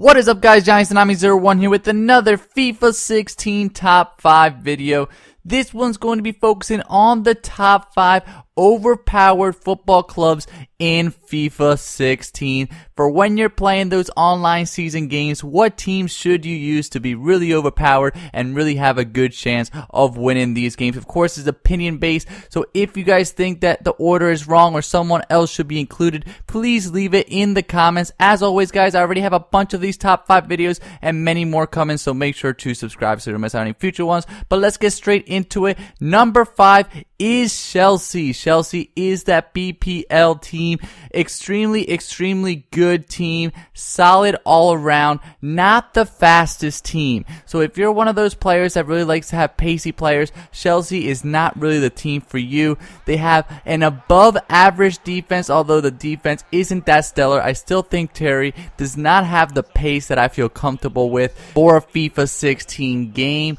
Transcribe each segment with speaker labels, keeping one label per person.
Speaker 1: What is up, guys? Giants Tsunami01 here with another FIFA 16 top 5 video. This one's going to be focusing on the top 5 overpowered football clubs in FIFA 16. For when you're playing those online season games, what teams should you use to be really overpowered and really have a good chance of winning these games? Of course, it's opinion based, so if you guys think that the order is wrong or someone else should be included, please leave it in the comments. As always, guys, I already have a bunch of these top 5 videos and many more coming, so make sure to subscribe so you don't miss out on any future ones. But let's get straight into it. Number 5 is Chelsea. Chelsea is that BPL team. Extremely good team. Solid all around. Not the fastest team. So if you're one of those players that really likes to have pacey players, Chelsea is not really the team for you. They have an above average defense, although the defense isn't that stellar. I still think Terry does not have the pace that I feel comfortable with for a FIFA 16 game.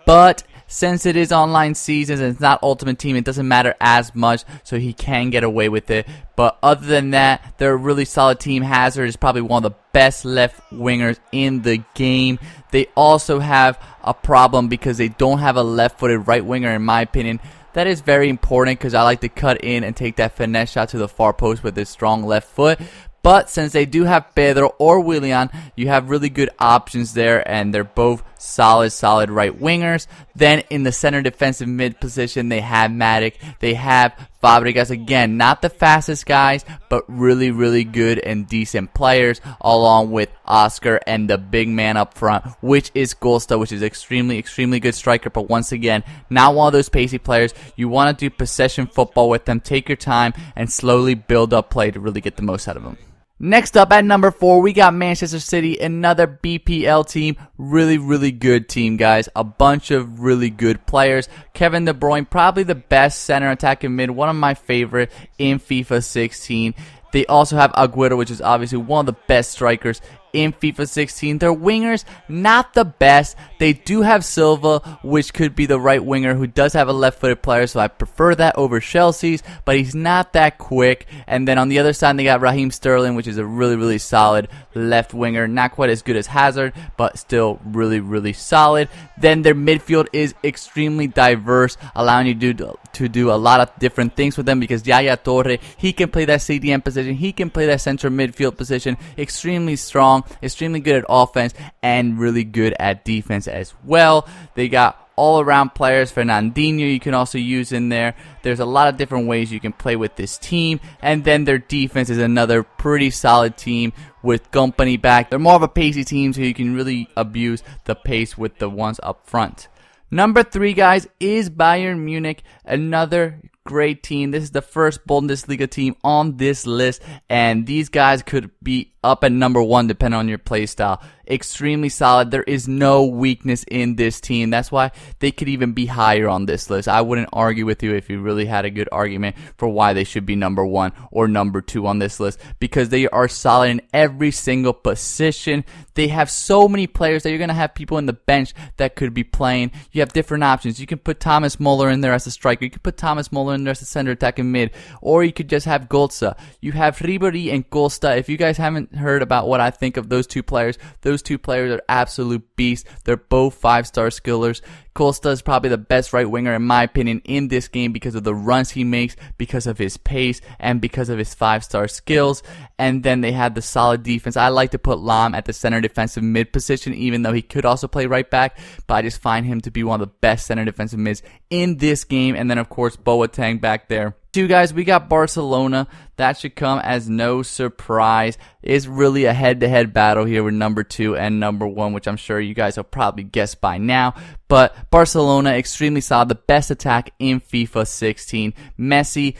Speaker 1: But since it is online seasons and it's not Ultimate Team, it doesn't matter as much, so he can get away with it. But other than that, they're a really solid team. Hazard is probably one of the best left wingers in the game. They also have a problem because they don't have a left-footed right winger, in my opinion. That is very important because I like to cut in and take that finesse shot to the far post with his strong left foot. But since they do have Pedro or Willian, you have really good options there, and they're both solid right wingers. Then in the center defensive mid position, they have Matic, they have Fabregas. Again, not the fastest guys, but really good and decent players, along with Oscar and the big man up front, which is Costa, which is extremely good striker. But once again, not one of those pacey players. You want to do possession football with them. Take your time and slowly build up play to really get the most out of them. Next up at number 4, we got Manchester City, another BPL team. Really good team, guys. A bunch of really good players. Kevin De Bruyne, probably the best center attacking mid, one of my favorite in FIFA 16. They also have Aguero, which is obviously one of the best strikers in FIFA 16. Their wingers, not the best. They do have Silva, which could be the right winger, who does have a left-footed player, so I prefer that over Chelsea's, but he's not that quick. And then on the other side, they got Raheem Sterling, which is a really solid left winger. Not quite as good as Hazard, but still really solid. Then their midfield is extremely diverse, allowing you to do a lot of different things with them, because Yaya Toure, he can play that CDM position, he can play that central midfield position. Extremely strong, extremely good at offense, and really good at defense as well. They got all-around players. Fernandinho you can also use in there. There's a lot of different ways you can play with this team. And then their defense is another pretty solid team with Kompany back. They're more of a pacey team, so you can really abuse the pace with the ones up front. Number 3, guys, is Bayern Munich, another great team. This is the first Bundesliga team on this list, and these guys could be up at number 1 depending on your play style. Extremely solid. There is no weakness in this team. That's why they could even be higher on this list. I wouldn't argue with you if you really had a good argument for why they should be number 1 or number 2 on this list, because they are solid in every single position. They have so many players that you're going to have people in the bench that could be playing. You have different options. You can put Thomas Muller in there as a striker. You can put Thomas Muller in there as a center attacking mid, or you could just have Götze. You have Ribery and Costa. If you guys haven't heard about what I think of those two players are absolute beasts. They're both 5-star skillers. Costa is probably the best right winger in my opinion in this game because of the runs he makes, because of his pace, and because of his 5-star skills. And then they have the solid defense. I like to put Lam at the center defensive mid position, even though he could also play right back, but I just find him to be one of the best center defensive mids in this game. And then of course Boateng back there. Guys, we got Barcelona. That should come as no surprise. It's really a head-to-head battle here with number 2 and number 1, which I'm sure you guys have probably guessed by now. But Barcelona, extremely solid, the best attack in FIFA 16. Messi,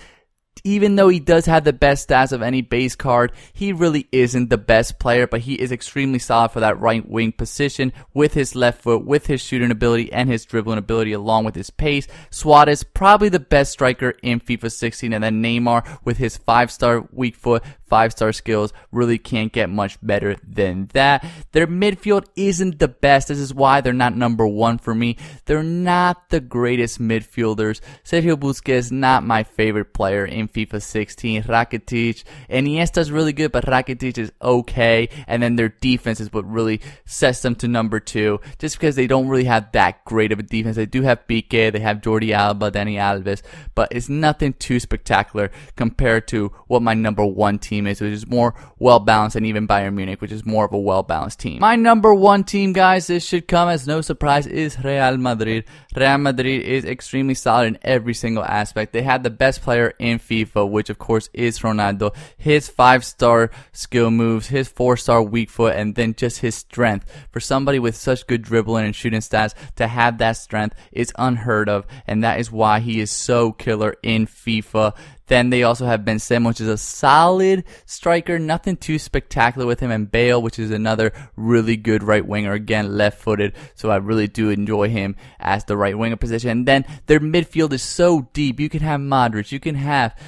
Speaker 1: even though he does have the best stats of any base card, he really isn't the best player, but he is extremely solid for that right wing position with his left foot, with his shooting ability and his dribbling ability, along with his pace. Suarez, probably the best striker in FIFA 16, and then Neymar with his 5-star weak foot, 5-star skills. Really can't get much better than that. Their midfield isn't the best. This is why they're not number 1 for me. They're not the greatest midfielders. Sergio Busquets, not my favorite player in FIFA 16. Rakitic, Iniesta's really good, but Rakitic is okay. And then their defense is what really sets them to number 2, just because they don't really have that great of a defense. They do have Piqué, they have Jordi Alba, Dani Alves, but it's nothing too spectacular compared to what my number 1 team is, which is more well-balanced, and even Bayern Munich, which is more of a well-balanced team. My number 1 team, guys, this should come as no surprise, is Real Madrid. Real Madrid is extremely solid in every single aspect. They had the best player in FIFA, which of course is Ronaldo. His 5-star skill moves, his 4-star weak foot, and then just his strength. For somebody with such good dribbling and shooting stats, to have that strength is unheard of, and that is why he is so killer in FIFA. Then they also have Benzema, which is a solid striker, nothing too spectacular with him, and Bale, which is another really good right winger, again left-footed, so I really do enjoy him as the right winger position. And then their midfield is so deep. You can have Madrid, you can have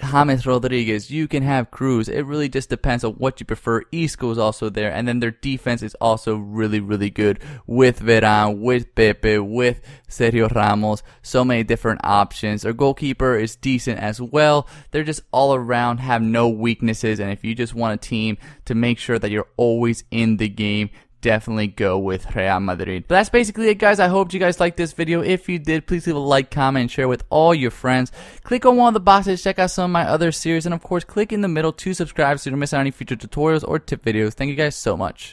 Speaker 1: James Rodriguez, you can have Cruz. It really just depends on what you prefer. Isco is also there, and then their defense is also really, really good with Varane, with Pepe, with Sergio Ramos. So many different options. Their goalkeeper is decent as well. They're just all around, have no weaknesses, and if you just want a team to make sure that you're always in the game, definitely go with Real Madrid. But that's basically it, guys. I hope you guys liked this video. If you did, please leave a like, comment, and share with all your friends. Click on one of the boxes, check out some of my other series, and of course, click in the middle to subscribe so you don't miss out on any future tutorials or tip videos. Thank you guys so much.